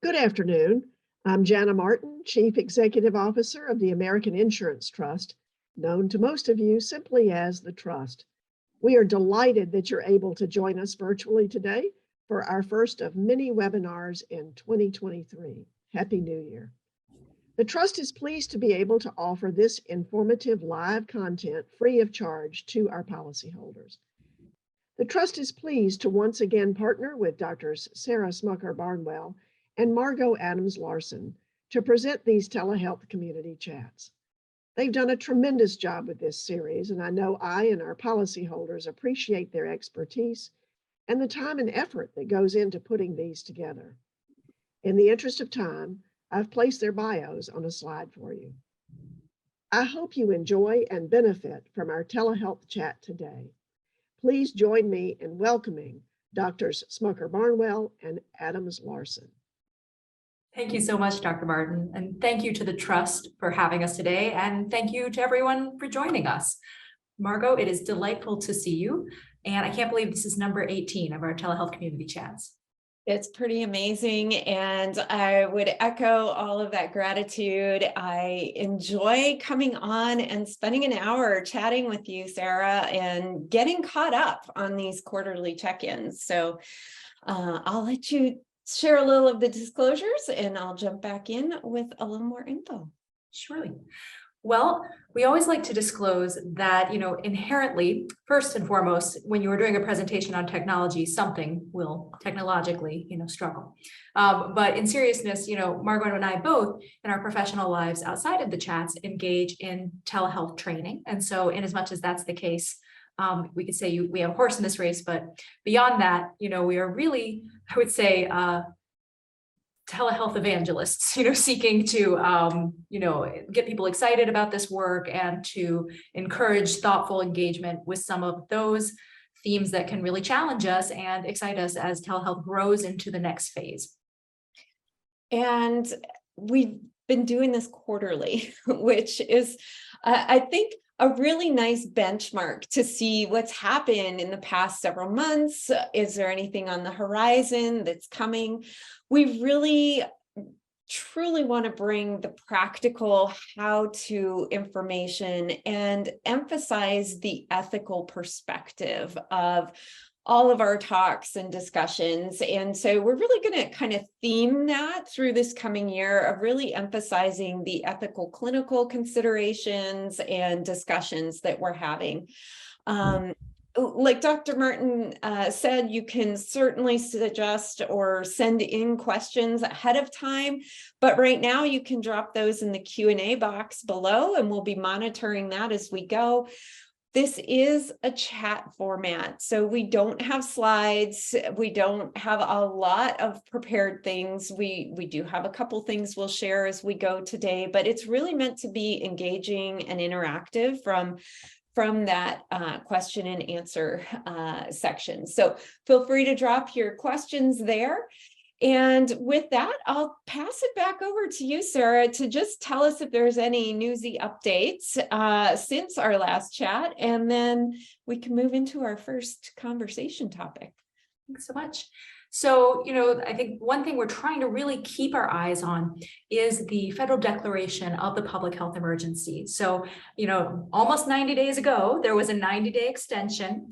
Good afternoon. I'm Jana Martin, Chief Executive Officer of the American Insurance Trust, known to most of you simply as the Trust. We are delighted that you're able to join us virtually today for our first of many webinars in 2023. Happy New Year. The Trust is pleased to be able to offer this informative live content free of charge to our policyholders. The Trust is pleased to once again partner with Drs. Sarah Smucker-Barnwell and Margot Adams-Larson to present these telehealth community chats. They've done a tremendous job with this series, and I know I and our policyholders appreciate their expertise and the time and effort that goes into putting these together. In the interest of time, I've placed their bios on a slide for you. I hope you enjoy and benefit from our telehealth chat today. Please join me in welcoming Drs. Smucker-Barnwell and Adams-Larson. Thank you so much, Dr. Martin, and thank you to the Trust for having us today, and thank you to everyone for joining us. Margot, it is delightful to see you, and I can't believe this is number 18 of our telehealth community chats. It's pretty amazing, and I would echo all of that gratitude. I enjoy coming on and spending an hour chatting with you, Sarah, and getting caught up on these quarterly check-ins. So I'll let you share a little of the disclosures, and I'll jump back in with a little more info. Surely. Well, we always like to disclose that, inherently, first and foremost, when you are doing a presentation on technology, something will technologically, struggle. But in seriousness, Margot and I both in our professional lives outside of the chats engage in telehealth training. And so in as much as that's the case, we could say we have a horse in this race, but beyond that, we are really, I would say, telehealth evangelists, seeking to, get people excited about this work and to encourage thoughtful engagement with some of those themes that can really challenge us and excite us as telehealth grows into the next phase. And we've been doing this quarterly, which is, I think, a really nice benchmark to see what's happened in the past several months. Is there anything on the horizon that's coming? We really truly want to bring the practical how-to information and emphasize the ethical perspective of all of our talks and discussions. And so we're really going to kind of theme that through this coming year of really emphasizing the ethical clinical considerations and discussions that we're having. Like Dr. Martin said, you can certainly suggest or send in questions ahead of time, but right now you can drop those in the Q&A box below, and we'll be monitoring that as we go. This is a chat format, so we don't have slides. We don't have a lot of prepared things. We do have a couple things we'll share as we go today, but it's really meant to be engaging and interactive from that question and answer section. So feel free to drop your questions there. And with that, I'll pass it back over to you, Sarah, to just tell us if there's any newsy updates since our last chat, and then we can move into our first conversation topic. Thanks so much. So, I think one thing we're trying to really keep our eyes on is the federal declaration of the public health emergency. So, almost 90 days ago, there was a 90-day extension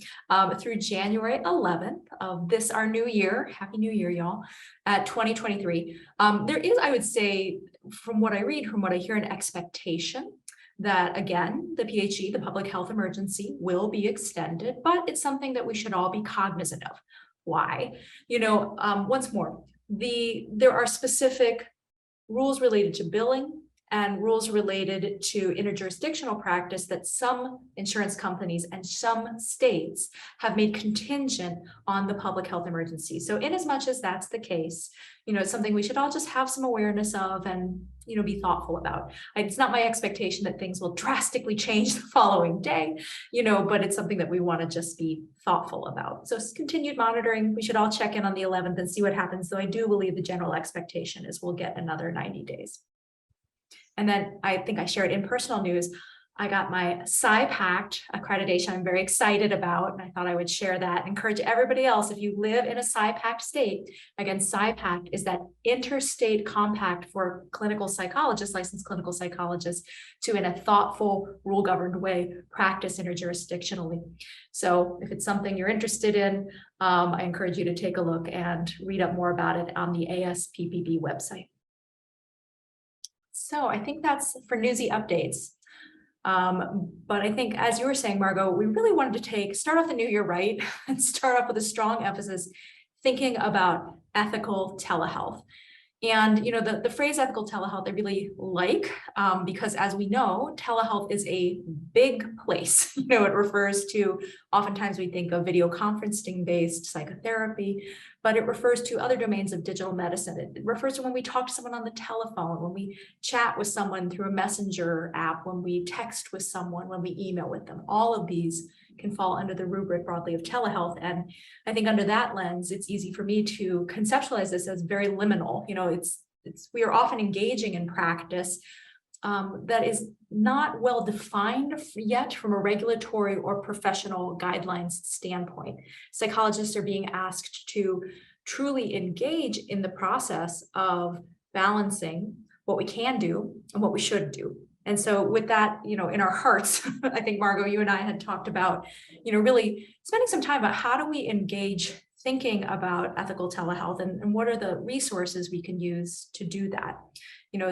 through January 11th of this, our new year. Happy New Year, y'all, at 2023. There is, I would say, from what I read, from what I hear, an expectation that, again, the PHE, the public health emergency, will be extended, but it's something that we should all be cognizant of. Why? Once more, there are specific rules related to billing and rules related to interjurisdictional practice that some insurance companies and some states have made contingent on the public health emergency. So in as much as that's the case, it's something we should all just have some awareness of and, be thoughtful about. It's not my expectation that things will drastically change the following day, but it's something that we want to just be thoughtful about. So continued monitoring, we should all check in on the 11th and see what happens. Though I do believe the general expectation is we'll get another 90 days. And then I think I shared in personal news, I got my SciPact accreditation I'm very excited about, and I thought I would share that. Encourage everybody else, if you live in a SciPact state, again, SciPact is that interstate compact for clinical psychologists, licensed clinical psychologists, to in a thoughtful, rule-governed way, practice interjurisdictionally. So if it's something you're interested in, I encourage you to take a look and read up more about it on the ASPPB website. So I think that's for newsy updates. But I think, as you were saying, Margot, we really wanted to start off the new year right and start off with a strong emphasis thinking about ethical telehealth. And, the phrase ethical telehealth, I really like, because as we know, telehealth is a big place. It refers to, oftentimes we think of video conferencing based psychotherapy, but it refers to other domains of digital medicine. It refers to when we talk to someone on the telephone, when we chat with someone through a messenger app, when we text with someone, when we email with them. All of these can fall under the rubric broadly of telehealth. And I think under that lens, it's easy for me to conceptualize this as very liminal. We are often engaging in practice that is not well defined yet from a regulatory or professional guidelines standpoint. Psychologists are being asked to truly engage in the process of balancing what we can do and what we should do. And so with that, in our hearts, I think, Margot, you and I had talked about, really spending some time about how do we engage thinking about ethical telehealth and what are the resources we can use to do that.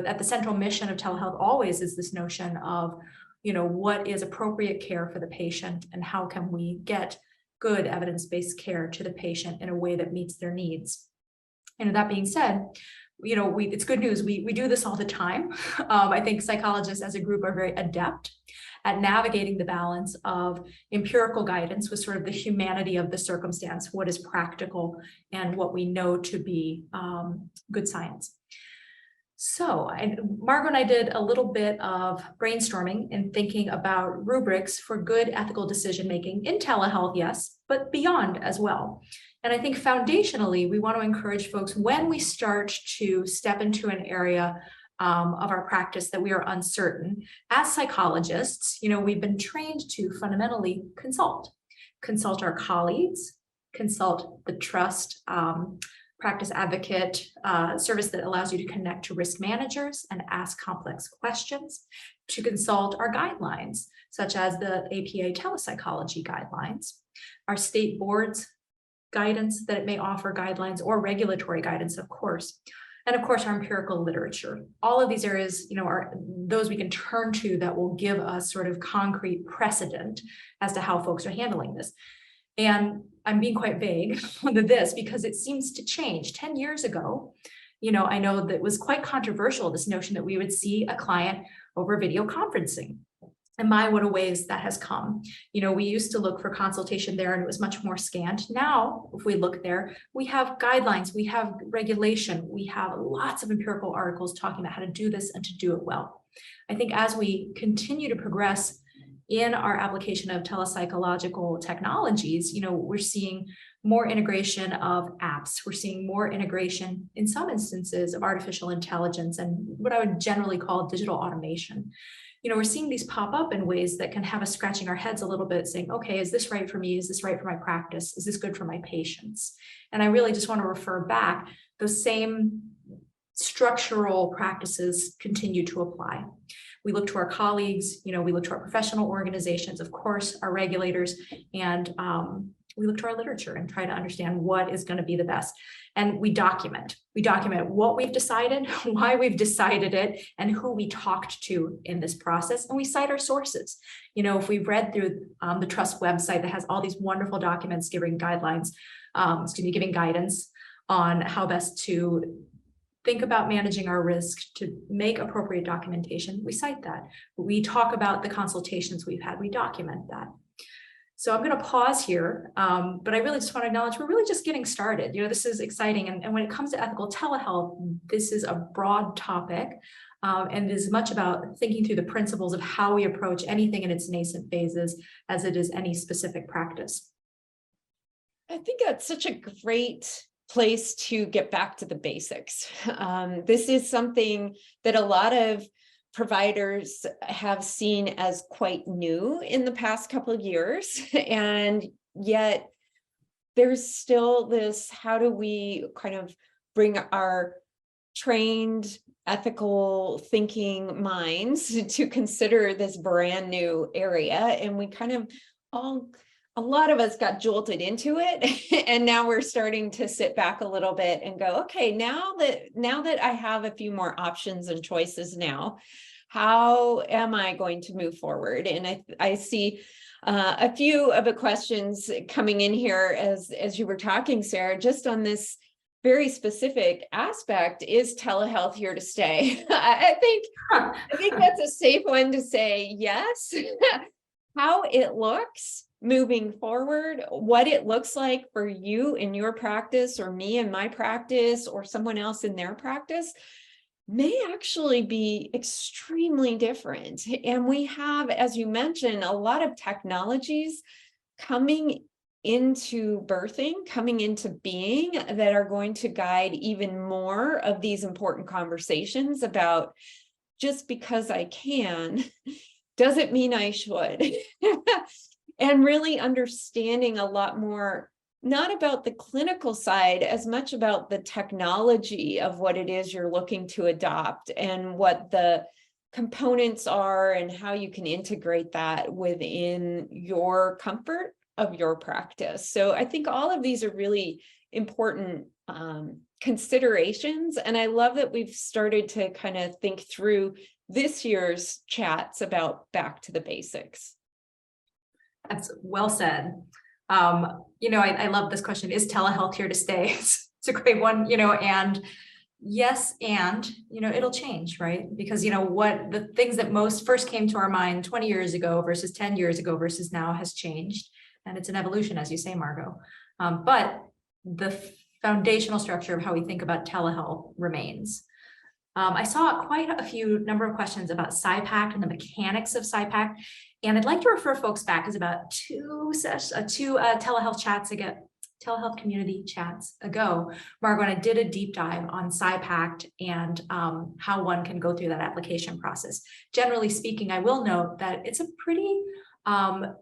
At the central mission of telehealth always is this notion of, what is appropriate care for the patient and how can we get good evidence-based care to the patient in a way that meets their needs. And that being said, it's good news. We do this all the time. I think psychologists as a group are very adept at navigating the balance of empirical guidance with sort of the humanity of the circumstance, what is practical and what we know to be good science. So Margot and I did a little bit of brainstorming and thinking about rubrics for good ethical decision-making in telehealth, yes, but beyond as well. And I think foundationally, we want to encourage folks when we start to step into an area of our practice that we are uncertain. As psychologists, we've been trained to fundamentally consult our colleagues, consult the trust practice advocate service that allows you to connect to risk managers and ask complex questions, to consult our guidelines, such as the APA telepsychology guidelines, our state boards guidance that it may offer guidelines or regulatory guidance, of course. And of course, our empirical literature. All of these areas, are those we can turn to that will give us sort of concrete precedent as to how folks are handling this. And I'm being quite vague on this because it seems to change. 10 years ago, I know that it was quite controversial, this notion that we would see a client over video conferencing. And my, what a ways that has come. We used to look for consultation there and it was much more scant. Now, if we look there, we have guidelines, we have regulation, we have lots of empirical articles talking about how to do this and to do it well. I think as we continue to progress in our application of telepsychological technologies, we're seeing more integration of apps. We're seeing more integration in some instances of artificial intelligence and what I would generally call digital automation. We're seeing these pop up in ways that can have us scratching our heads a little bit saying, okay, is this right for me? Is this right for my practice? Is this good for my patients? And I really just want to refer back, those same structural practices continue to apply. We look to our colleagues, we look to our professional organizations, of course, our regulators, and we look to our literature and try to understand what is going to be the best. And we document what we've decided, why we've decided it, and who we talked to in this process. And we cite our sources. If we've read through the Trust website that has all these wonderful documents giving guidelines, giving guidance on how best to think about managing our risk, to make appropriate documentation, we cite that. We talk about the consultations we've had, we document that. So I'm going to pause here, but I really just want to acknowledge we're really just getting started. This is exciting. And when it comes to ethical telehealth, this is a broad topic and it is much about thinking through the principles of how we approach anything in its nascent phases as it is any specific practice. I think that's such a great place to get back to the basics. This is something that a lot of providers have seen as quite new in the past couple of years. And yet there's still this, how do we kind of bring our trained, ethical thinking minds to consider this brand new area? And we kind of a lot of us got jolted into it. And now we're starting to sit back a little bit and go, okay, now that I have a few more options and choices now, how am I going to move forward? And I see a few of the questions coming in here as you were talking, Sarah, just on this very specific aspect. Is telehealth here to stay? I think that's a safe one to say yes. How it looks moving forward, what it looks like for you in your practice, or me in my practice, or someone else in their practice, may actually be extremely different. And we have, as you mentioned, a lot of technologies coming into birthing, coming into being, that are going to guide even more of these important conversations about, just because I can doesn't mean I should. And really understanding a lot more, not about the clinical side as much about the technology of what it is you're looking to adopt, and what the components are, and how you can integrate that within your comfort of your practice. So I think all of these are really important considerations. And I love that we've started to kind of think through this year's chats about back to the basics. That's well said. I love this question. Is telehealth here to stay? It's a great one, and yes, and, it'll change, right? Because, what the things that most first came to our mind 20 years ago versus 10 years ago versus now has changed. And it's an evolution, as you say, Margot. But the foundational structure of how we think about telehealth remains. I saw quite a few number of questions about SIPAC and the mechanics of SIPAC. And I'd like to refer folks back, as about two telehealth community chats ago, Margot and I did a deep dive on SIPAC and how one can go through that application process. Generally speaking, I will note that it's a pretty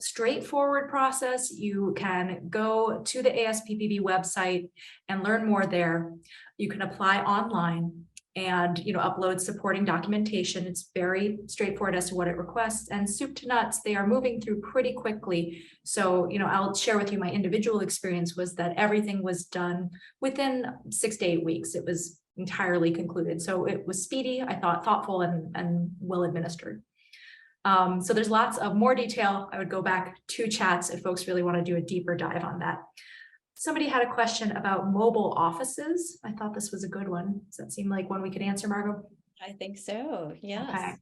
straightforward process. You can go to the ASPPB website and learn more there. You can apply online and upload supporting documentation. It's very straightforward as to what it requests, and soup to nuts, they are moving through pretty quickly. So I'll share with you my individual experience was that everything was done within 6 to 8 weeks. It was entirely concluded. So it was speedy, I thought, thoughtful, and well administered. So there's lots of more detail. I would go back 2 chats if folks really want to do a deeper dive on that. Somebody had a question about mobile offices. I thought this was a good one. Does that seem like one we could answer, Margot? I think so, yes. Okay.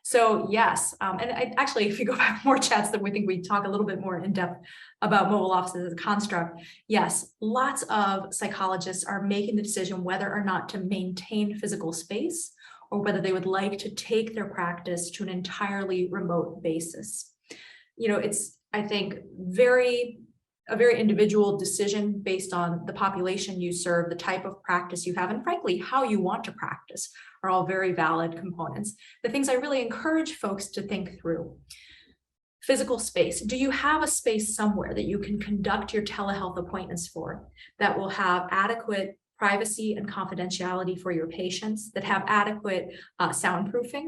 So yes, and actually, if you go back more chats, then we think we talk a little bit more in depth about mobile offices as a construct. Yes, lots of psychologists are making the decision whether or not to maintain physical space, or whether they would like to take their practice to an entirely remote basis. It's, I think, a very individual decision based on the population you serve, the type of practice you have, and frankly, how you want to practice are all very valid components. The things I really encourage folks to think through: physical space. Do you have a space somewhere that you can conduct your telehealth appointments for, that will have adequate privacy and confidentiality for your patients, that have adequate soundproofing,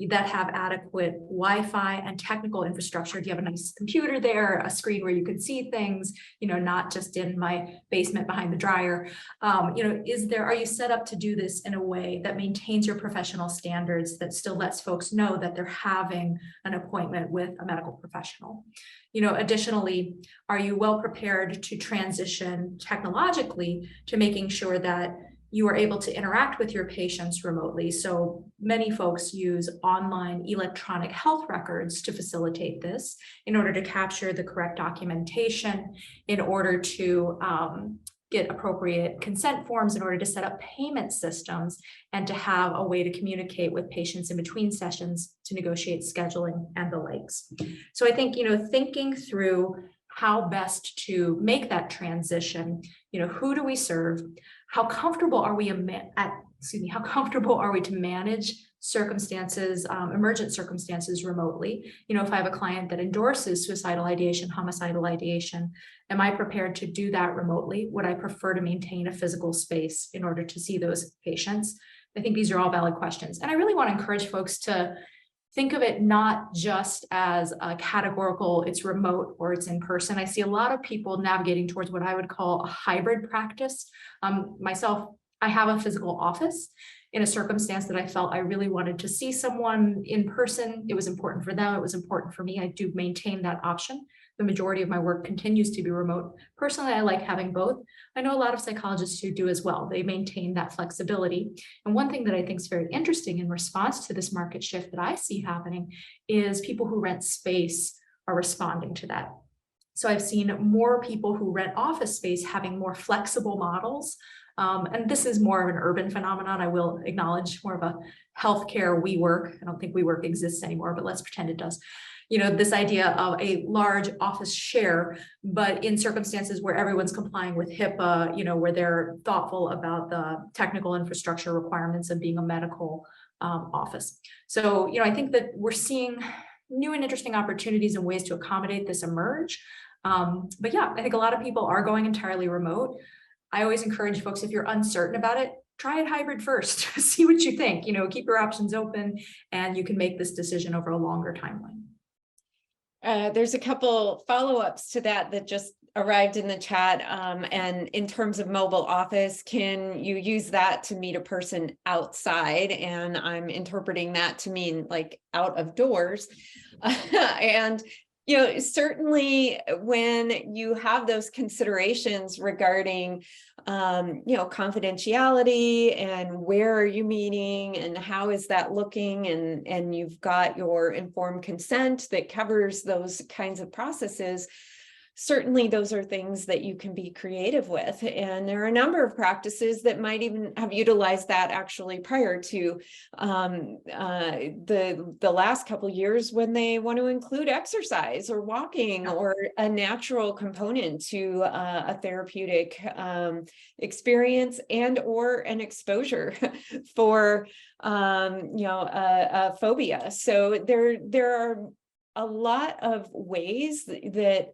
that have adequate Wi-Fi and technical infrastructure? Do you have a nice computer there, a screen where you can see things, not just in my basement behind the dryer? Are you set up to do this in a way that maintains your professional standards, that still lets folks know that they're having an appointment with a medical professional? Additionally, are you well prepared to transition technologically to making sure that you are able to interact with your patients remotely? So many folks use online electronic health records to facilitate this, in order to capture the correct documentation, in order to get appropriate consent forms, in order to set up payment systems, and to have a way to communicate with patients in between sessions to negotiate scheduling and the likes. So I think, thinking through how best to make that transition. Who do we serve? How comfortable are we how comfortable are we to manage circumstances, emergent circumstances remotely? If I have a client that endorses suicidal ideation, homicidal ideation, am I prepared to do that remotely? Would I prefer to maintain a physical space in order to see those patients? I think these are all valid questions. And I really want to encourage folks to think of it not just as a categorical, it's remote or it's in person. I see a lot of people navigating towards what I would call a hybrid practice. Myself, I have a physical office in a circumstance that I felt I really wanted to see someone in person. It was important for them. It was important for me. I do maintain that option. The majority of my work continues to be remote. Personally, I like having both. I know a lot of psychologists who do as well. They maintain that flexibility. And one thing that I think is very interesting in response to this market shift that I see happening is people who rent space are responding to that. So I've seen more people who rent office space having more flexible models. And this is more of an urban phenomenon. I will acknowledge more of a healthcare WeWork. I don't think WeWork exists anymore, but let's pretend it does. This idea of a large office share, but in circumstances where everyone's complying with HIPAA, where they're thoughtful about the technical infrastructure requirements of being a medical office. So, I think that we're seeing new and interesting opportunities and ways to accommodate this emerge. But yeah, I think a lot of people are going entirely remote. I always encourage folks, if you're uncertain about it, try it hybrid first, see what you think, keep your options open, and you can make this decision over a longer timeline. There's a couple follow-ups to that just arrived in the chat. And in terms of mobile office, can you use that to meet a person outside? And I'm interpreting that to mean like out of doors. And certainly when you have those considerations regarding, confidentiality and where are you meeting and how is that looking, and you've got your informed consent that covers those kinds of processes, certainly those are things that you can be creative with. And there are a number of practices that might even have utilized that actually prior to the last couple of years, when they want to include exercise or walking or a natural component to a therapeutic experience and or an exposure for a phobia. So there are a lot of ways that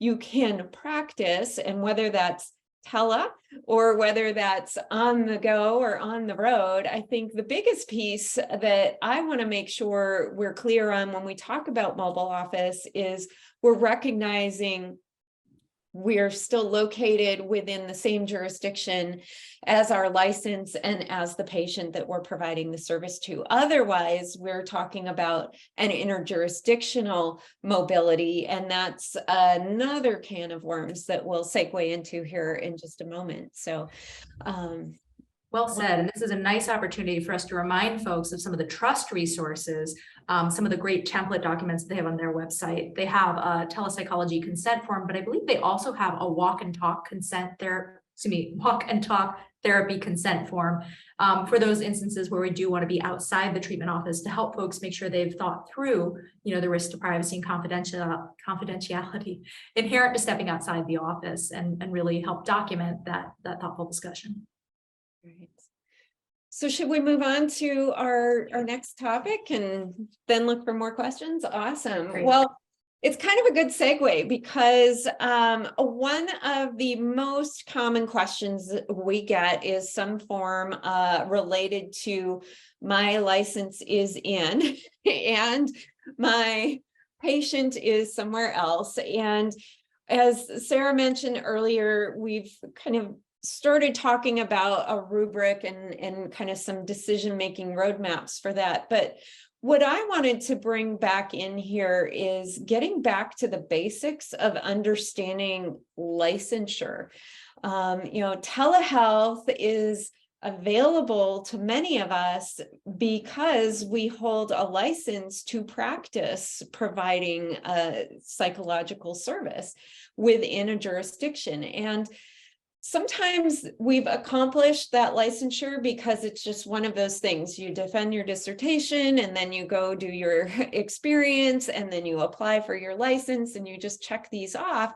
you can practice, and whether that's tele or whether that's on the go or on the road, I think the biggest piece that I want to make sure we're clear on when we talk about mobile office is we're recognizing we're still located within the same jurisdiction as our license and as the patient that we're providing the service to. Otherwise, we're talking about an interjurisdictional mobility, and that's another can of worms that we'll segue into here in just a moment. So, well said. And this is a nice opportunity for us to remind folks of some of the trust resources, some of the great template documents they have on their website. They have a telepsychology consent form, but I believe they also have a walk and talk therapy consent form for those instances where we do want to be outside the treatment office, to help folks make sure they've thought through, the risk to privacy and confidentiality inherent to stepping outside the office, and really help document that thoughtful discussion. right. So should we move on to our next topic and then look for more questions? Awesome. Great. Well, it's kind of a good segue, because one of the most common questions we get is some form related to my license is in and my patient is somewhere else. And as Sarah mentioned earlier, we've kind of started talking about a rubric and kind of some decision-making roadmaps for that. But what I wanted to bring back in here is getting back to the basics of understanding licensure. Telehealth is available to many of us because we hold a license to practice providing a psychological service within a jurisdiction. And sometimes we've accomplished that licensure because it's just one of those things. You defend your dissertation and then you go do your experience and then you apply for your license and you just check these off.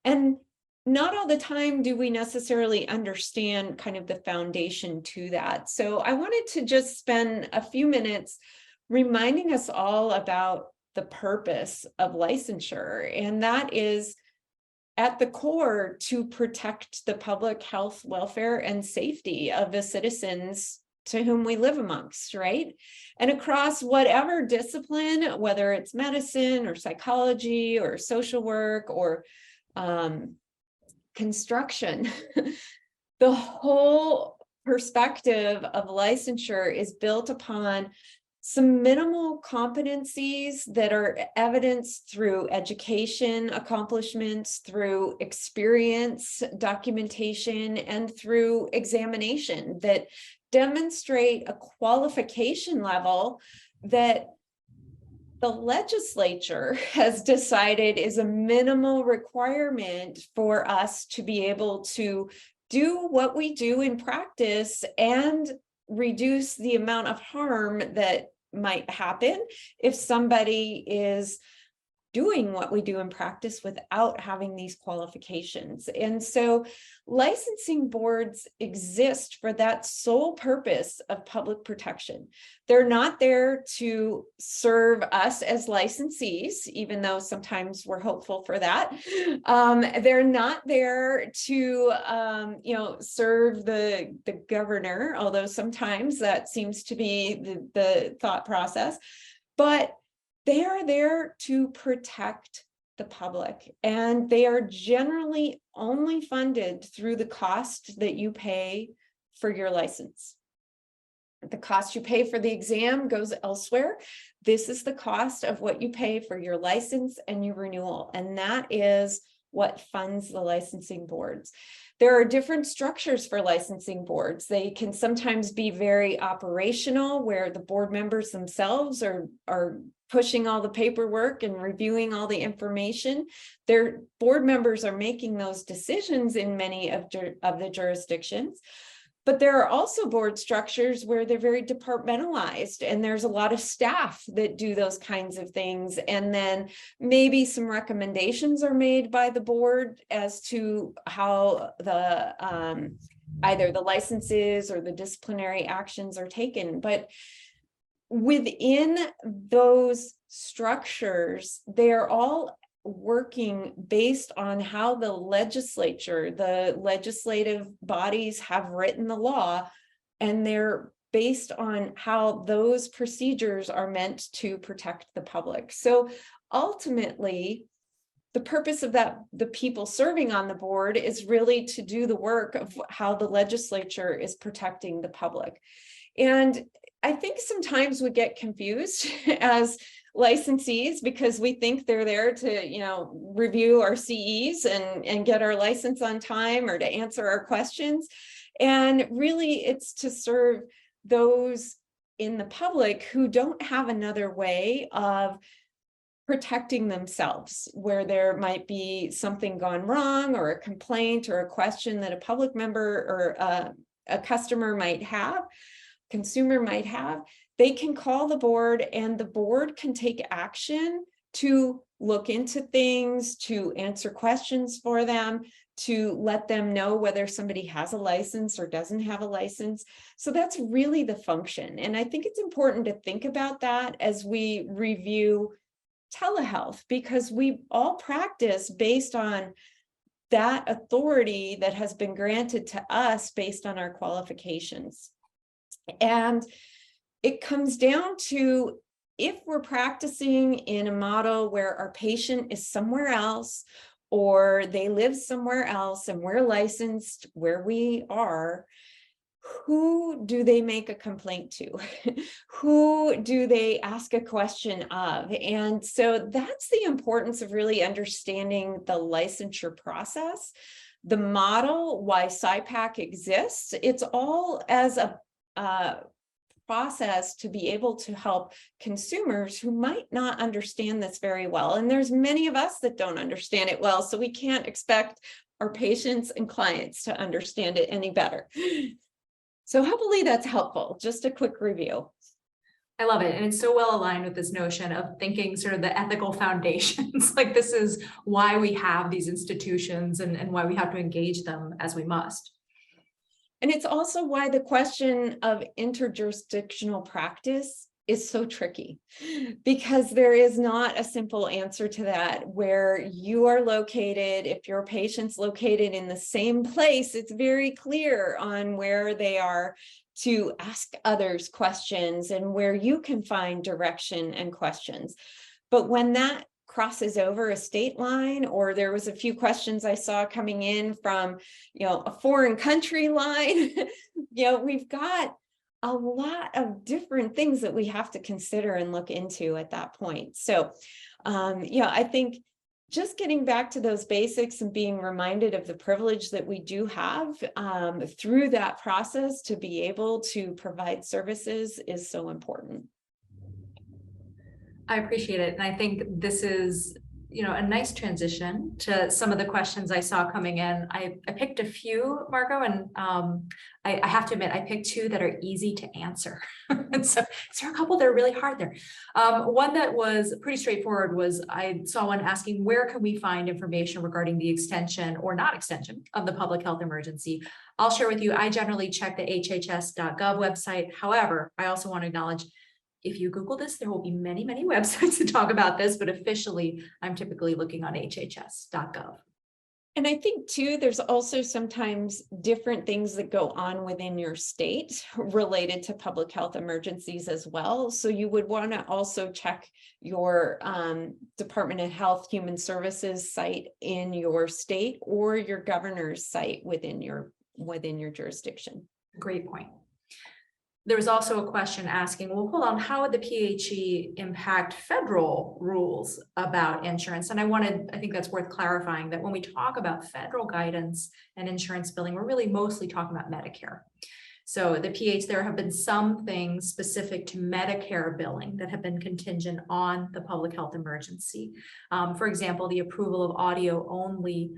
And not all the time do we necessarily understand kind of the foundation to that. So I wanted to just spend a few minutes reminding us all about the purpose of licensure, and that is at the core to protect the public health, welfare, and safety of the citizens to whom we live amongst, right? And across whatever discipline, whether it's medicine or psychology or social work or construction, the whole perspective of licensure is built upon some minimal competencies that are evidenced through education accomplishments, through experience documentation, and through examination that demonstrate a qualification level that the legislature has decided is a minimal requirement for us to be able to do what we do in practice and reduce the amount of harm that might happen if somebody is doing what we do in practice without having these qualifications. And so licensing boards exist for that sole purpose of public protection. They're not there to serve us as licensees, even though sometimes we're hopeful for that. They're not there to serve the governor, although sometimes that seems to be the thought process. But they are there to protect the public, and they are generally only funded through the cost that you pay for your license. The cost you pay for the exam goes elsewhere. This is the cost of what you pay for your license and your renewal, and that is what funds the licensing boards. There are different structures for licensing boards. They can sometimes be very operational, where the board members themselves are pushing all the paperwork and reviewing all the information. Their board members are making those decisions in many of the jurisdictions. But there are also board structures where they're very departmentalized, and there's a lot of staff that do those kinds of things. And then maybe some recommendations are made by the board as to how the either the licenses or the disciplinary actions are taken. But within those structures, they're all working based on how the legislature, the legislative bodies have written the law, and they're based on how those procedures are meant to protect the public. So ultimately, the purpose of that, the people serving on the board, is really to do the work of how the legislature is protecting the public. And I think sometimes we get confused as licensees because we think they're there to, review our CEs and get our license on time or to answer our questions. And really, it's to serve those in the public who don't have another way of protecting themselves, where there might be something gone wrong or a complaint or a question that a public member or a customer might have, consumer might have. They can call the board, and the board can take action to look into things, to answer questions for them, to let them know whether somebody has a license or doesn't have a license. So that's really the function. And I think it's important to think about that as we review telehealth, because we all practice based on that authority that has been granted to us based on our qualifications. And it comes down to, if we're practicing in a model where our patient is somewhere else or they live somewhere else and we're licensed where we are, who do they make a complaint to? Who do they ask a question of? And so that's the importance of really understanding the licensure process, the model, why SIPAC exists. It's all as a process to be able to help consumers who might not understand this very well. And there's many of us that don't understand it well, so we can't expect our patients and clients to understand it any better. So hopefully that's helpful. Just a quick review. I love it. And it's so well aligned with this notion of thinking sort of the ethical foundations. Like this is why we have these institutions and why we have to engage them as we must. And it's also why the question of interjurisdictional practice is so tricky, because there is not a simple answer to that. Where you are located, if your patient's located in the same place, it's very clear on where they are to ask others questions and where you can find direction and questions. But when that crosses over a state line, or there was a few questions I saw coming in from, a foreign country line, we've got a lot of different things that we have to consider and look into at that point. So, I think just getting back to those basics and being reminded of the privilege that we do have through that process to be able to provide services is so important. I appreciate it. And I think this is, a nice transition to some of the questions I saw coming in. I picked a few, Margot, and I have to admit, I picked two that are easy to answer. And so there are a couple that are really hard there. One that was pretty straightforward was I saw one asking, where can we find information regarding the extension or not extension of the public health emergency? I'll share with you, I generally check the hhs.gov website. However, I also want to acknowledge, if you Google this, there will be many, many websites to talk about this, but officially, I'm typically looking on hhs.gov. And I think too, there's also sometimes different things that go on within your state related to public health emergencies as well. So you would want to also check your Department of Health Human Services site in your state or your governor's site within your jurisdiction. Great point. There was also a question asking, well, hold on, how would the PHE impact federal rules about insurance? And I think that's worth clarifying that when we talk about federal guidance and insurance billing, we're really mostly talking about Medicare. So the there have been some things specific to Medicare billing that have been contingent on the public health emergency. For example, the approval of audio-only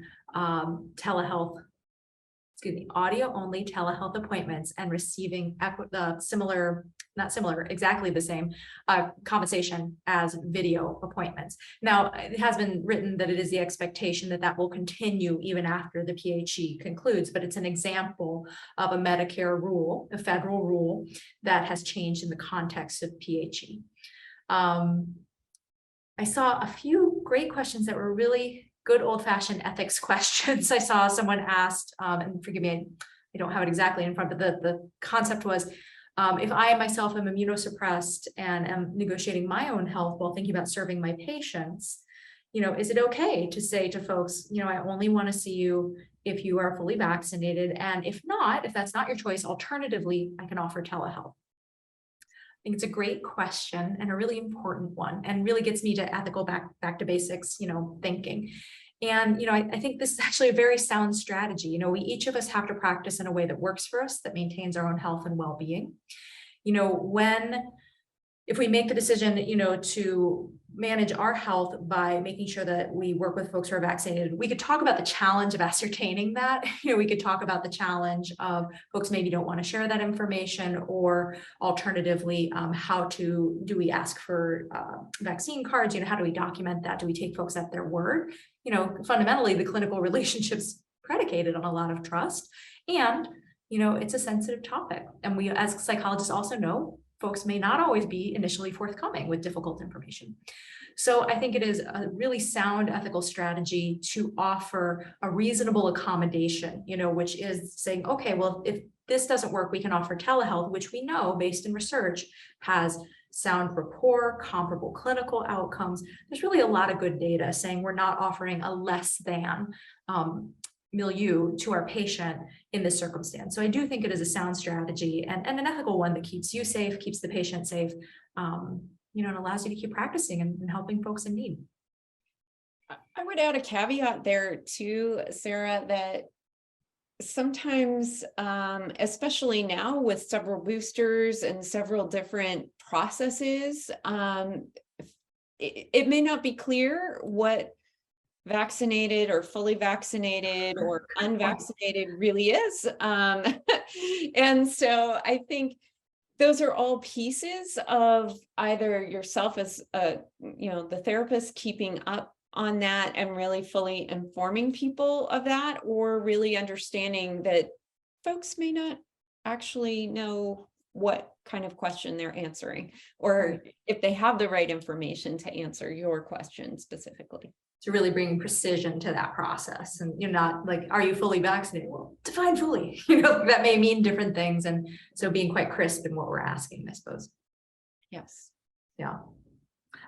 audio-only telehealth appointments and receiving exactly the same compensation as video appointments. Now, it has been written that it is the expectation that that will continue even after the PHE concludes, but it's an example of a Medicare rule, a federal rule that has changed in the context of PHE. I saw a few great questions that were really good old-fashioned ethics questions. I saw someone asked, and forgive me, I don't have it exactly in front, but the concept was, if I myself am immunosuppressed and am negotiating my own health while thinking about serving my patients, is it okay to say to folks, I only want to see you if you are fully vaccinated, and if that's not your choice, alternatively, I can offer telehealth. I think it's a great question and a really important one, and really gets me to ethical back to basics, thinking. And, I think this is actually a very sound strategy. We each of us have to practice in a way that works for us, that maintains our own health and well-being. If we make the decision, to manage our health by making sure that we work with folks who are vaccinated, we could talk about the challenge of ascertaining that. We could talk about the challenge of folks maybe don't want to share that information, or alternatively, do we ask for vaccine cards? How do we document that? Do we take folks at their word? Fundamentally, the clinical relationship's predicated on a lot of trust, and it's a sensitive topic. And we, as psychologists, also know folks may not always be initially forthcoming with difficult information. So I think it is a really sound ethical strategy to offer a reasonable accommodation, which is saying, okay, well, if this doesn't work, we can offer telehealth, which we know based in research has sound rapport, comparable clinical outcomes. There's really a lot of good data saying we're not offering a less than milieu to our patient in this circumstance. So I do think it is a sound strategy and an ethical one that keeps you safe, keeps the patient safe, and allows you to keep practicing and helping folks in need. I would add a caveat there too, Sarah, that sometimes, especially now with several boosters and several different processes, it may not be clear what vaccinated or fully vaccinated or unvaccinated really is. And so I think those are all pieces of either yourself as the therapist keeping up on that and really fully informing people of that, or really understanding that folks may not actually know what kind of question they're answering, or if they have the right information to answer your question specifically. To really bring precision to that process, and you're not like, are you fully vaccinated? Well, define fully, that may mean different things. And so being quite crisp in what we're asking, I suppose. Yes. Yeah.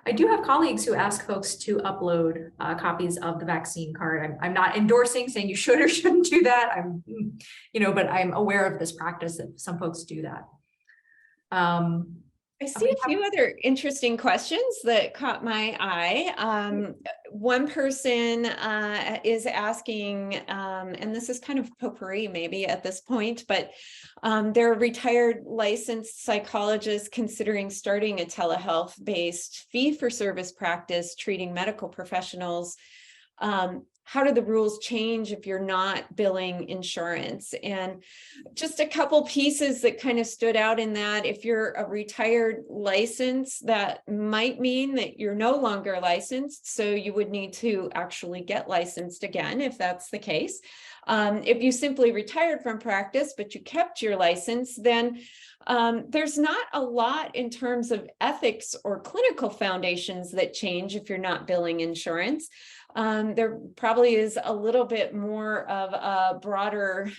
I do have colleagues who ask folks to upload copies of the vaccine card. I'm not endorsing saying you should or shouldn't do that. But I'm aware of this practice that some folks do that. I see a few other interesting questions that caught my eye. One person is asking, and this is kind of potpourri maybe at this point, but they're a retired licensed psychologist considering starting a telehealth-based fee-for-service practice treating medical professionals. How do the rules change if you're not billing insurance? And just a couple pieces that kind of stood out in that. If you're a retired license, that might mean that you're no longer licensed. So you would need to actually get licensed again, if that's the case. If you simply retired from practice, but you kept your license, then there's not a lot in terms of ethics or clinical foundations that change if you're not billing insurance. There probably is a little bit more of a broader,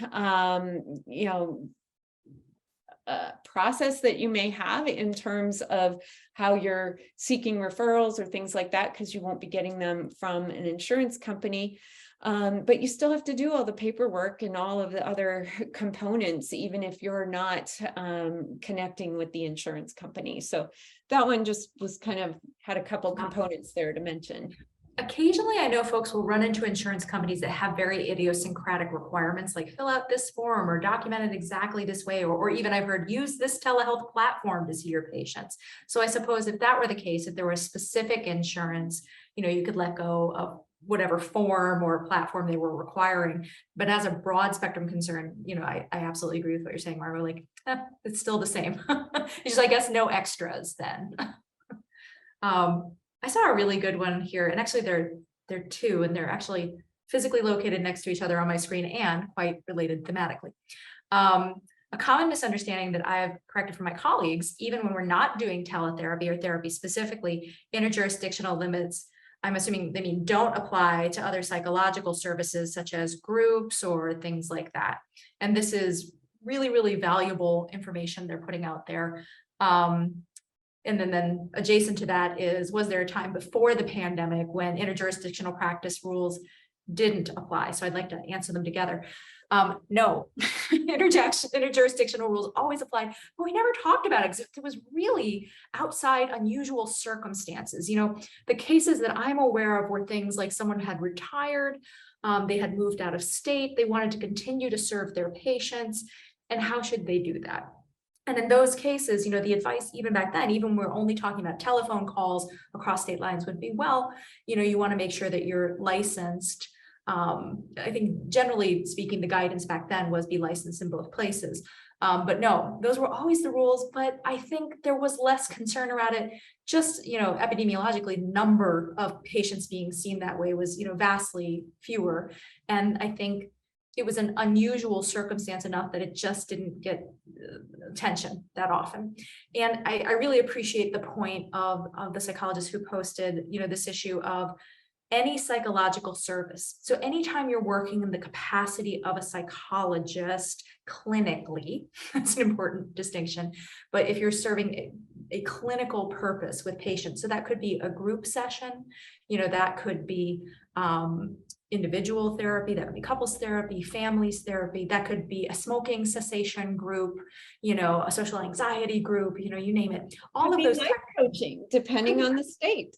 process that you may have in terms of how you're seeking referrals or things like that, because you won't be getting them from an insurance company. But you still have to do all the paperwork and all of the other components, even if you're not connecting with the insurance company. So that one just was kind of had a couple components there to mention. Occasionally, I know folks will run into insurance companies that have very idiosyncratic requirements, like fill out this form or document it exactly this way, or even I've heard use this telehealth platform to see your patients. So I suppose if that were the case, if there was specific insurance, you could let go of whatever form or platform they were requiring. But as a broad spectrum concern, I absolutely agree with what you're saying, Margo. Like, it's still the same. It's just, I guess, no extras then. I saw a really good one here, and actually they're two, and they're actually physically located next to each other on my screen and quite related thematically. A common misunderstanding that I've corrected from my colleagues, even when we're not doing teletherapy or therapy specifically, interjurisdictional limits, I'm assuming they mean don't apply to other psychological services such as groups or things like that. And this is really, really valuable information they're putting out there. And then adjacent to that is, was there a time before the pandemic when interjurisdictional practice rules didn't apply? So I'd like to answer them together. No, interjurisdictional rules always applied, but we never talked about it because it was really outside unusual circumstances. The cases that I'm aware of were things like someone had retired, they had moved out of state, they wanted to continue to serve their patients, and how should they do that? And in those cases, the advice even back then, even when we're only talking about telephone calls across state lines, would be, well, you want to make sure that you're licensed. I think generally speaking, the guidance back then was be licensed in both places. But no, those were always the rules. But I think there was less concern around it. Just, epidemiologically, number of patients being seen that way was, vastly fewer. And I think it was an unusual circumstance enough that it just didn't get attention that often. And I really appreciate the point of the psychologist who posted, this issue of any psychological service. So anytime you're working in the capacity of a psychologist clinically, that's an important distinction, but if you're serving a clinical purpose with patients, so that could be a group session, that could be individual therapy, that would be couples therapy, families therapy, that could be a smoking cessation group, a social anxiety group, you name it. All of those life coaching, depending on the state.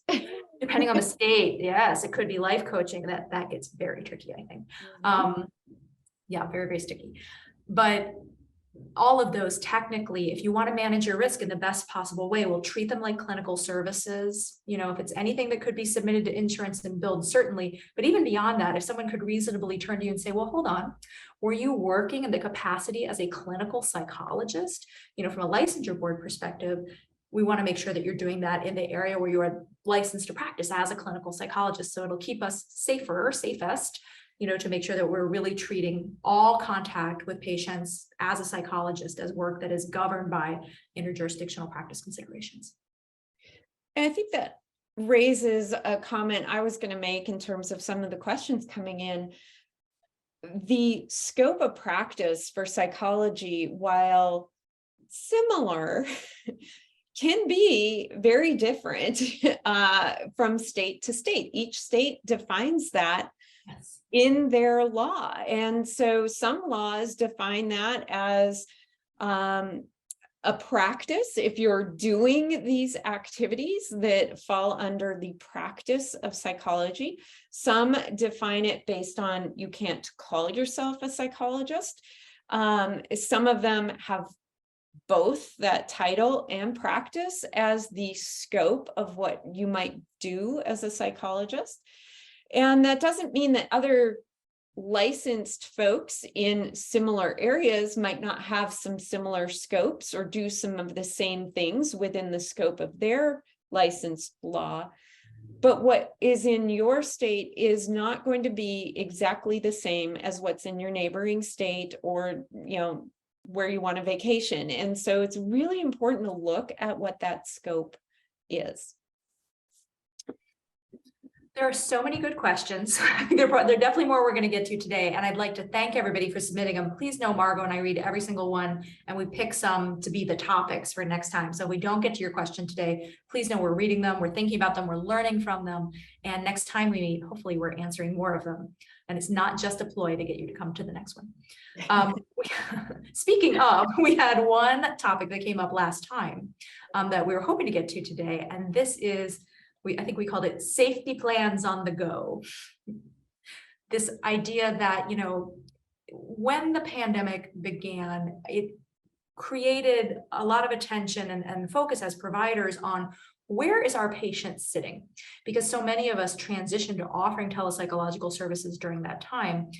Depending on the state, yes, it could be life coaching. That gets very tricky, I think. Yeah, very, very sticky. But all of those technically, if you want to manage your risk in the best possible way, we'll treat them like clinical services. You know, if it's anything that could be submitted to insurance and billed, certainly. But even beyond that, if someone could reasonably turn to you and say, well, hold on, were you working in the capacity as a clinical psychologist? You know, from a licensure board perspective, we want to make sure that you're doing that in the area where you are licensed to practice as a clinical psychologist. So it'll keep us safest, you know, to make sure that we're really treating all contact with patients as a psychologist as work that is governed by interjurisdictional practice considerations. And I think that raises a comment I was going to make in terms of some of the questions coming in. The scope of practice for psychology, while similar, can be very different from state to state. Each state defines that in their law. And so some laws define that as a practice. If you're doing these activities that fall under the practice of psychology, some define it based on you can't call yourself a psychologist. Some of them have both that title and practice as the scope of what you might do as a psychologist. And that doesn't mean that other licensed folks in similar areas might not have some similar scopes or do some of the same things within the scope of their licensed law. But what is in your state is not going to be exactly the same as what's in your neighboring state or, you know, where you want a vacation. And so it's really important to look at what that scope is. There are so many good questions. There are definitely more we're going to get to today. And I'd like to thank everybody for submitting them. Please know Margot and I read every single one, and we pick some to be the topics for next time. So if we don't get to your question today, please know we're reading them, we're thinking about them, we're learning from them. And next time we meet, hopefully we're answering more of them. And it's not just a ploy to get you to come to the next one. Speaking of, we had one topic that came up last time that we were hoping to get to today. And this is, I think we called it safety plans on the go. This idea that, you know, when the pandemic began, it created a lot of attention and focus as providers on where is our patient sitting? Because so many of us transitioned to offering telepsychological services during that time.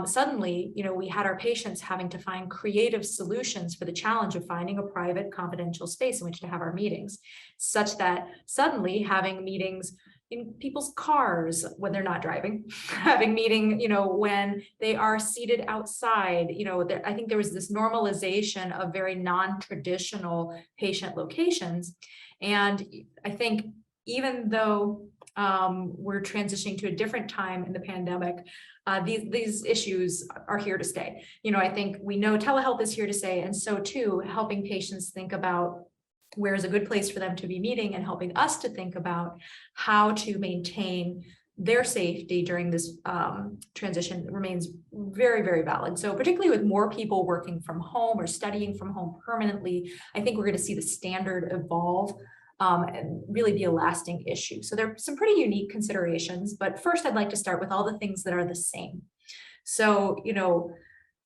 Suddenly, you know, we had our patients having to find creative solutions for the challenge of finding a private, confidential space in which to have our meetings, such that suddenly having meetings in people's cars when they're not driving, having meeting, you know, when they are seated outside, you know, I think there was this normalization of very non-traditional patient locations. And I think even though we're transitioning to a different time in the pandemic, these issues are here to stay. You know, I think we know telehealth is here to stay, and so too, helping patients think about where is a good place for them to be meeting and helping us to think about how to maintain their safety during this transition remains very, very valid. So particularly with more people working from home or studying from home permanently, I think we're going to see the standard evolve and really be a lasting issue. So there are some pretty unique considerations, but first I'd like to start with all the things that are the same. So, you know,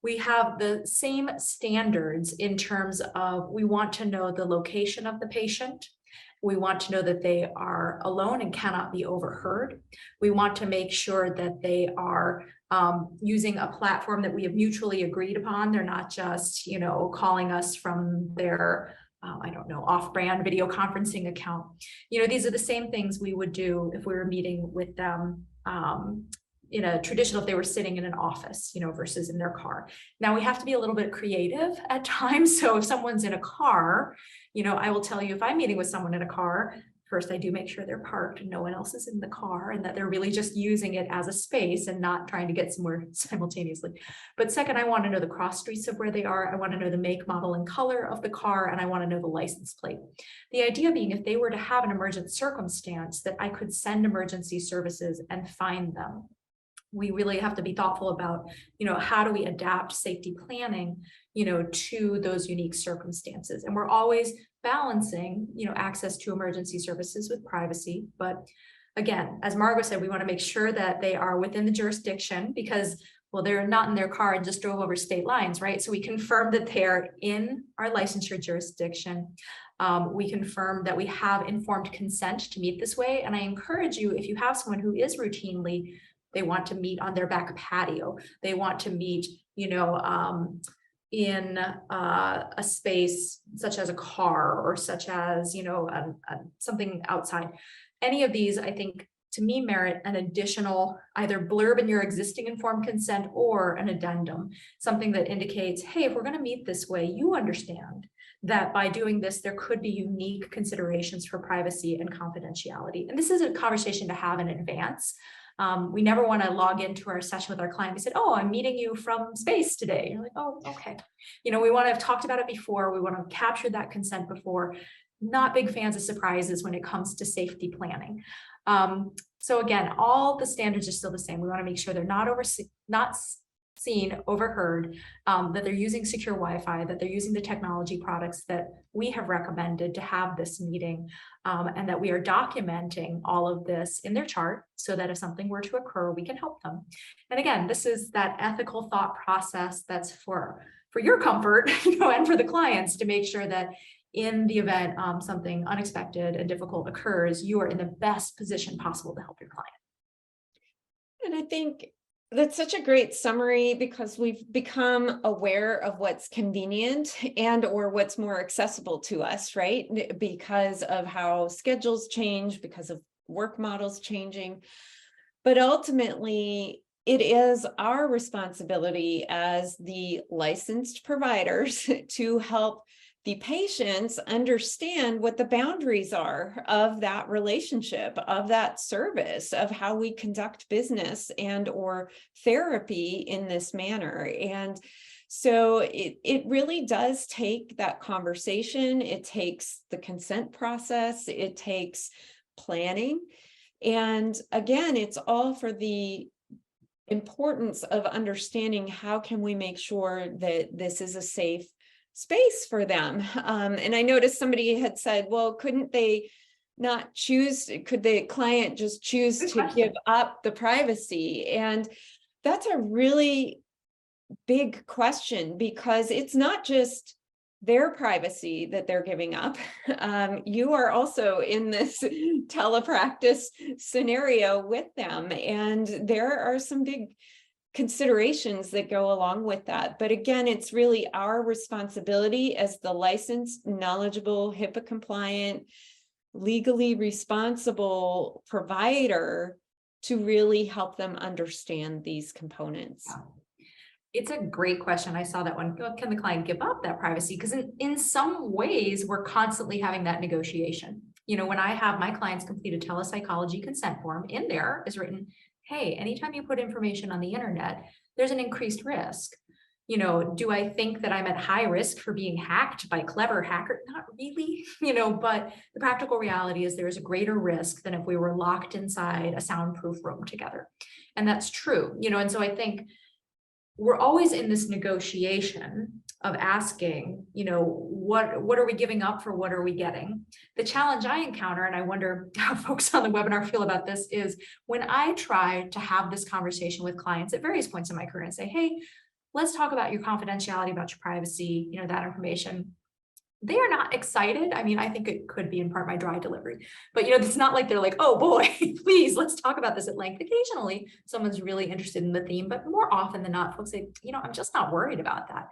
we have the same standards in terms of we want to know the location of the patient. We want to know that they are alone and cannot be overheard. We want to make sure that they are using a platform that we have mutually agreed upon. They're not just, you know, calling us from their I don't know, off-brand video conferencing account. You know, these are the same things we would do if we were meeting with them in a traditional, if they were sitting in an office, you know, versus in their car. Now we have to be a little bit creative at times. So if someone's in a car, you know, I will tell you if I'm meeting with someone in a car, first, I do make sure they're parked and no one else is in the car and that they're really just using it as a space and not trying to get somewhere simultaneously. But second, I want to know the cross streets of where they are. I want to know the make, model, and color of the car, and I want to know the license plate. The idea being if they were to have an emergent circumstance that I could send emergency services and find them. We really have to be thoughtful about, you know, how do we adapt safety planning, you know, to those unique circumstances. And we're always balancing, you know, access to emergency services with privacy. But again, as Margot said, we want to make sure that they are within the jurisdiction because Well, they're not in their car and just drove over state lines, right? So we confirm that they are in our licensure jurisdiction. We confirm that we have informed consent to meet this way. And I encourage you, if you have someone who is routinely, they want to meet on their back patio, they want to meet, in a space such as a car or such as, something outside. Any of these, I think, to me, merit an additional either blurb in your existing informed consent or an addendum, something that indicates, hey, if we're going to meet this way, you understand that by doing this, there could be unique considerations for privacy and confidentiality. And this is a conversation to have in advance. We never want to log into our session with our client. We said, oh, I'm meeting you from space today. You're like, oh, okay. We want to have talked about it before. We want to capture that consent before. Not big fans of surprises when it comes to safety planning. So again, all the standards are still the same. We want to make sure they're not seen, overheard, that they're using secure Wi-Fi, that they're using the technology products that we have recommended to have this meeting, and that we are documenting all of this in their chart so that if something were to occur, we can help them. And again, this is that ethical thought process that's for your comfort, and for the clients to make sure that in the event something unexpected and difficult occurs, you are in the best position possible to help your client. And I think that's such a great summary, because we've become aware of what's convenient and or what's more accessible to us, right? Because of how schedules change, because of work models changing. But ultimately, it is our responsibility as the licensed providers to help the patients understand what the boundaries are of that relationship, of that service, of how we conduct business and or therapy in this manner. And so it really does take that conversation. It takes the consent process. It takes planning. And again, it's all for the importance of understanding how can we make sure that this is a safe space for them. And I noticed somebody had said, well, couldn't they not choose? Could the client just choose to give up the privacy? And that's a really big question, because it's not just their privacy that they're giving up. You are also in this telepractice scenario with them. And there are some big considerations that go along with that. But again, it's really our responsibility as the licensed, knowledgeable, HIPAA compliant, legally responsible provider to really help them understand these components. Yeah. It's a great question. I saw that one. Can the client give up that privacy? Because in some ways, we're constantly having that negotiation. When I have my clients complete a telepsychology consent form, in there is written, hey, anytime you put information on the internet, there's an increased risk. Do I think that I'm at high risk for being hacked by clever hacker? Not really, but the practical reality is there is a greater risk than if we were locked inside a soundproof room together. And that's true, and so I think we're always in this negotiation of asking, what are we giving up for what are we getting? The challenge I encounter, and I wonder how folks on the webinar feel about this, is when I try to have this conversation with clients at various points in my career and say, hey, let's talk about your confidentiality, about your privacy, that information. They are not excited. I mean, I think it could be in part my dry delivery, but it's not like they're like, oh boy, please, let's talk about this at length. Occasionally, someone's really interested in the theme, but more often than not, folks say, I'm just not worried about that.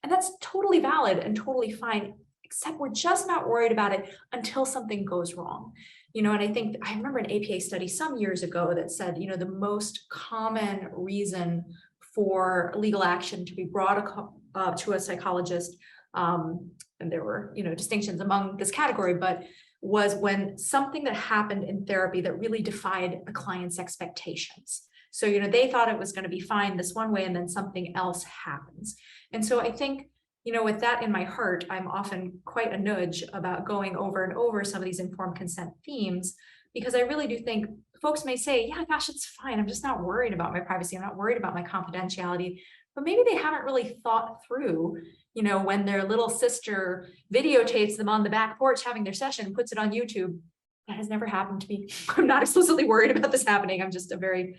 And that's totally valid and totally fine, except we're just not worried about it until something goes wrong. And I think I remember an APA study some years ago that said, the most common reason for legal action to be brought to a psychologist, and there were, distinctions among this category, but was when something that happened in therapy that really defied the client's expectations. So, they thought it was going to be fine this one way, and then something else happens. And so I think, with that in my heart, I'm often quite a nudge about going over and over some of these informed consent themes, because I really do think folks may say, yeah, gosh, it's fine. I'm just not worried about my privacy. I'm not worried about my confidentiality. But maybe they haven't really thought through, when their little sister videotapes them on the back porch having their session, puts it on YouTube. That has never happened to me. I'm not explicitly worried about this happening. I'm just a very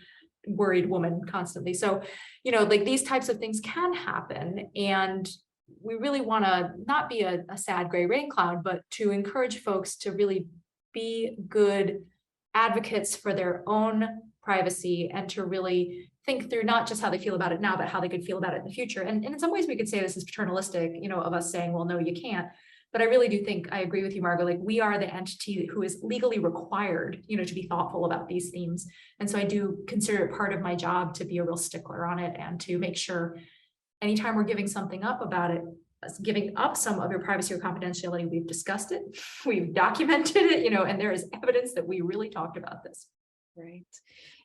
worried woman constantly. So, like these types of things can happen. And we really want to not be a sad gray rain cloud, but to encourage folks to really be good advocates for their own privacy and to really think through not just how they feel about it now, but how they could feel about it in the future. And in some ways we could say this is paternalistic, of us saying, well, no, you can't. But I really do think, I agree with you, Margot, like we are the entity who is legally required, to be thoughtful about these themes. And so I do consider it part of my job to be a real stickler on it and to make sure anytime we're giving something up about it, giving up some of your privacy or confidentiality, we've discussed it, we've documented it, and there is evidence that we really talked about this. Right.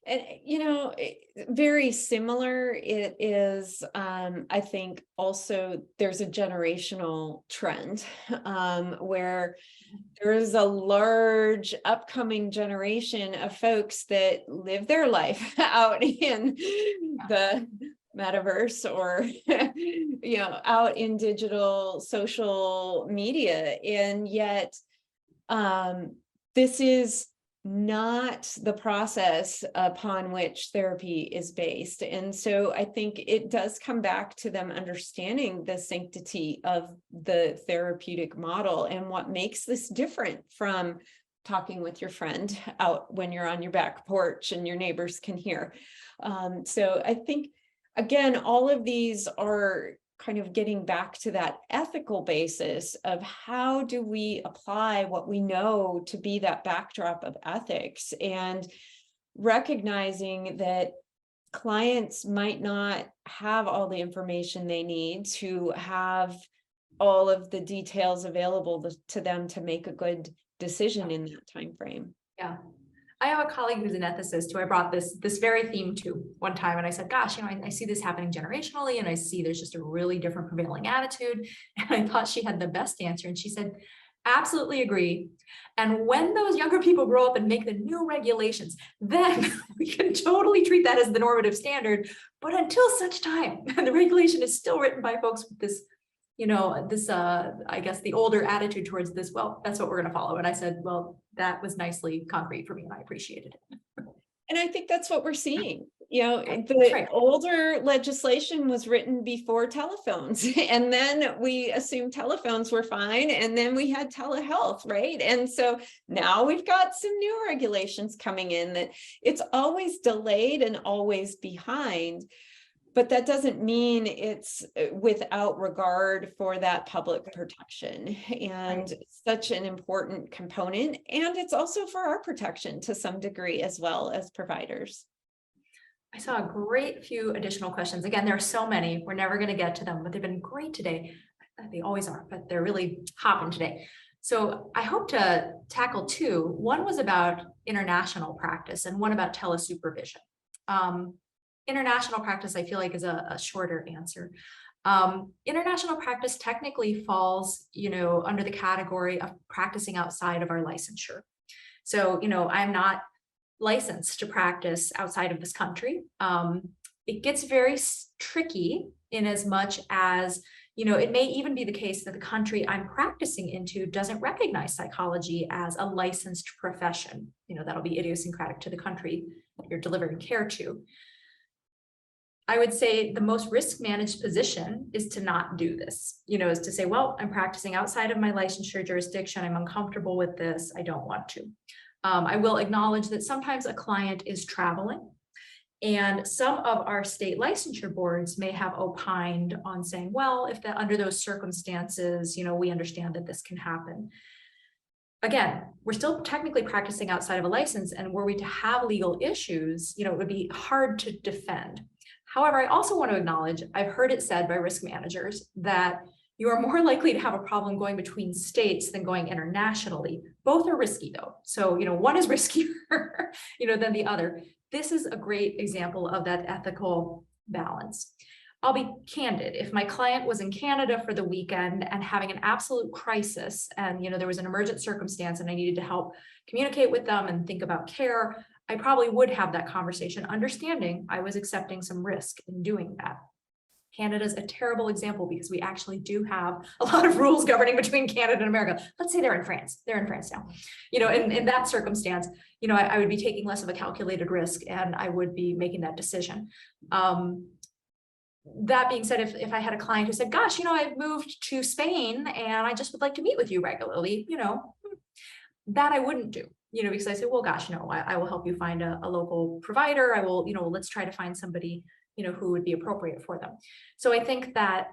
And, very similar, it is, I think also there's a generational trend where there is a large upcoming generation of folks that live their life out in the metaverse or, out in digital social media. And yet, this is not the process upon which therapy is based. And so I think it does come back to them understanding the sanctity of the therapeutic model and what makes this different from talking with your friend out when you're on your back porch and your neighbors can hear. So I think, again, all of these are kind of getting back to that ethical basis of how do we apply what we know to be that backdrop of ethics, and recognizing that clients might not have all the information they need to have all of the details available to them to make a good decision in that time frame. Yeah. I have a colleague who's an ethicist who I brought this very theme to one time. And I said, gosh, I see this happening generationally, and I see there's just a really different prevailing attitude. And I thought she had the best answer. And she said, absolutely agree. And when those younger people grow up and make the new regulations, then we can totally treat that as the normative standard. But until such time, and the regulation is still written by folks with this, I guess the older attitude towards this, well, that's what we're going to follow. And I said, well, that was nicely concrete for me and I appreciated it. And I think that's what we're seeing. That's The right. older legislation was written before telephones, and then we assumed telephones were fine, and then we had telehealth, right? And so now we've got some new regulations coming in that it's always delayed and always behind. But that doesn't mean it's without regard for that public protection, and Right. such an important component. And it's also for our protection to some degree as well as providers. I saw a great few additional questions. Again, there are so many, we're never going to get to them, but they've been great today. They always are, but they're really hopping today. So I hope to tackle two. One was about international practice and one about telesupervision. International practice, I feel like, is a shorter answer. International practice technically falls, under the category of practicing outside of our licensure. So, I'm not licensed to practice outside of this country. It gets very tricky in as much as, it may even be the case that the country I'm practicing into doesn't recognize psychology as a licensed profession. That'll be idiosyncratic to the country that you're delivering care to. I would say the most risk managed position is to not do this, is to say, well, I'm practicing outside of my licensure jurisdiction. I'm uncomfortable with this. I don't want to. I will acknowledge that sometimes a client is traveling, and some of our state licensure boards may have opined on saying, well, if under those circumstances, we understand that this can happen. Again, we're still technically practicing outside of a license, and were we to have legal issues, it would be hard to defend. However, I also want to acknowledge, I've heard it said by risk managers that you are more likely to have a problem going between states than going internationally. Both are risky though. So, one is riskier, than the other. This is a great example of that ethical balance. I'll be candid. If my client was in Canada for the weekend and having an absolute crisis, and there was an emergent circumstance and I needed to help communicate with them and think about care, I probably would have that conversation, understanding I was accepting some risk in doing that. Canada's a terrible example because we actually do have a lot of rules governing between Canada and America. Let's say they're in France. They're in France now. In that circumstance, I would be taking less of a calculated risk and I would be making that decision. That being said, if I had a client who said, gosh, I've moved to Spain and I just would like to meet with you regularly, that I wouldn't do, because I say, well, gosh, I will help you find a local provider. I will, let's try to find somebody, who would be appropriate for them. So I think that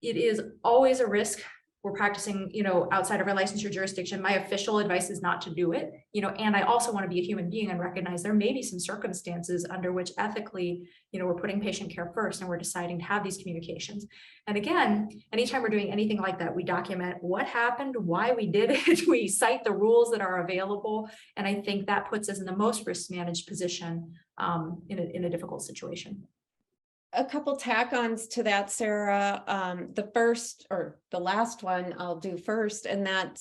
it is always a risk. We're practicing, outside of our licensure jurisdiction. My official advice is not to do it, and I also want to be a human being and recognize there may be some circumstances under which ethically, we're putting patient care first and we're deciding to have these communications. And again, anytime we're doing anything like that, we document what happened, why we did it, we cite the rules that are available. And I think that puts us in the most risk managed position in a difficult situation. A couple tack-ons to that, Sarah. The first or the last one I'll do first, and that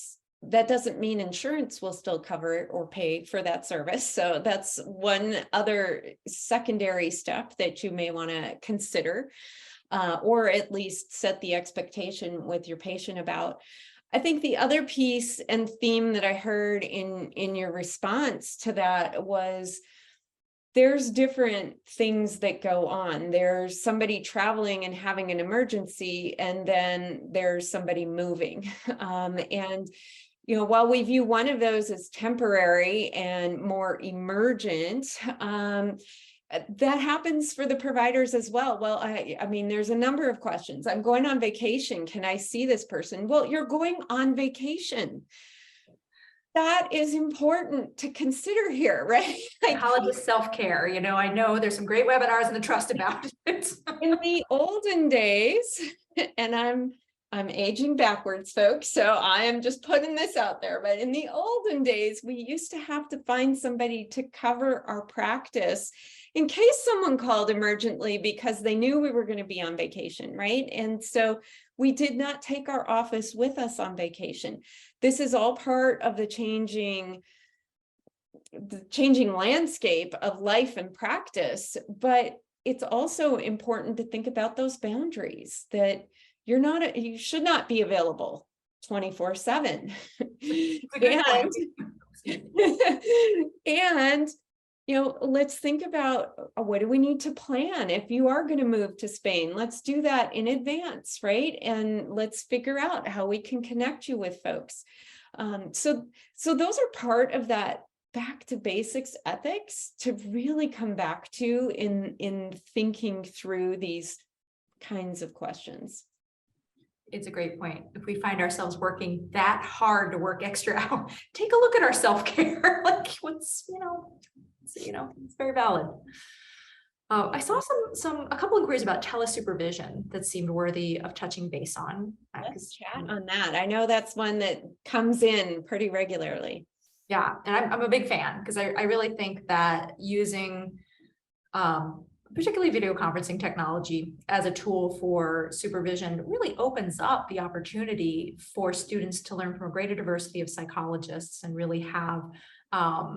doesn't mean insurance will still cover it or pay for that service. So that's one other secondary step that you may want to consider, or at least set the expectation with your patient about. I think the other piece and theme that I heard in your response to that was, there's different things that go on. There's somebody traveling and having an emergency, and then there's somebody moving. And, while we view one of those as temporary and more emergent, that happens for the providers as well. Well, I mean, there's a number of questions. I'm going on vacation. Can I see this person? Well, you're going on vacation. That is important to consider here, right? Psychologist self-care. I know there's some great webinars in the trust about it. In the olden days, and I'm aging backwards, folks, so I am just putting this out there, but in the olden days, we used to have to find somebody to cover our practice in case someone called emergently because they knew we were going to be on vacation, right? And so we did not take our office with us on vacation. This is all part of the changing landscape of life and practice, but it's also important to think about those boundaries, that you should not be available 24/7. And let's think about, what do we need to plan if you are going to move to Spain? Let's do that in advance, right? And let's figure out how we can connect you with folks. So those are part of that back to basics ethics to really come back to in thinking through these kinds of questions. It's a great point. If we find ourselves working that hard to work extra hours, take a look at our self-care. Like it's very valid. I saw a couple inquiries about telesupervision that seemed worthy of touching base on. Let's chat on that. I know that's one that comes in pretty regularly. Yeah, and I'm a big fan because I really think that using particularly video conferencing technology as a tool for supervision really opens up the opportunity for students to learn from a greater diversity of psychologists and really have a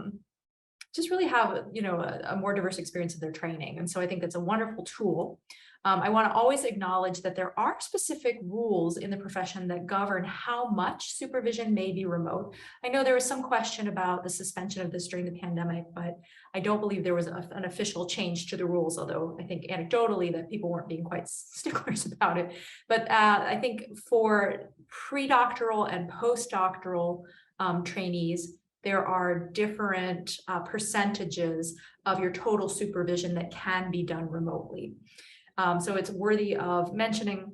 more diverse experience of their training. And so I think that's a wonderful tool. I want to always acknowledge that there are specific rules in the profession that govern how much supervision may be remote. I know there was some question about the suspension of this during the pandemic, but I don't believe there was an official change to the rules, although I think anecdotally that people weren't being quite sticklers about it. But I think for pre-doctoral and post-doctoral trainees, there are different percentages of your total supervision that can be done remotely. So it's worthy of mentioning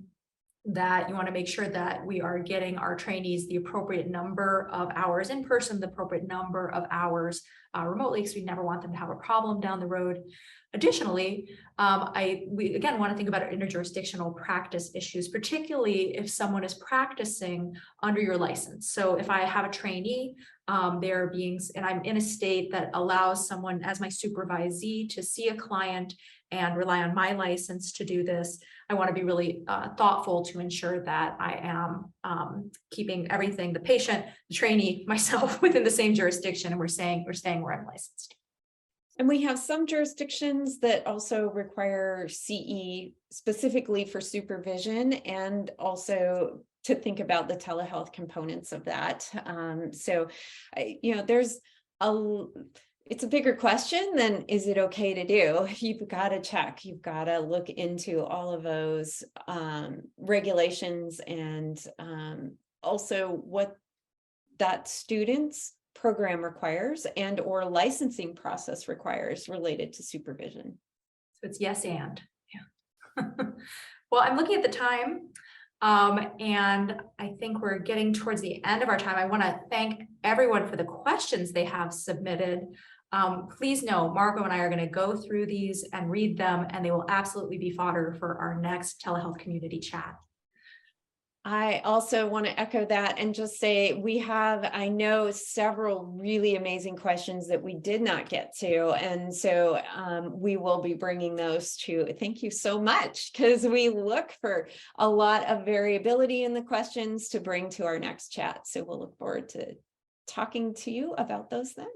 that you want to make sure that we are getting our trainees the appropriate number of hours in person, the appropriate number of hours remotely, because we never want them to have a problem down the road. Additionally, we again want to think about our interjurisdictional practice issues, particularly if someone is practicing under your license. So if I have a trainee, and I'm in a state that allows someone as my supervisee to see a client and rely on my license to do this, I want to be really thoughtful to ensure that I am keeping everything, the patient, the trainee, myself, within the same jurisdiction, and we're staying where I'm licensed. And we have some jurisdictions that also require CE specifically for supervision, and also to think about the telehealth components of that. There's it's a bigger question than is it okay to do? You've got to check, you've got to look into all of those regulations, and also what that student's program requires and or licensing process requires related to supervision. So it's yes and. Yeah. Well, I'm looking at the time, and I think we're getting towards the end of our time. I want to thank everyone for the questions they have submitted. Please know Marco and I are going to go through these and read them, and they will absolutely be fodder for our next telehealth community chat. I also want to echo that and just say we have, I know, several really amazing questions that we did not get to. And so we will be bringing those to, thank you so much, because we look for a lot of variability in the questions to bring to our next chat. So we'll look forward to talking to you about those then.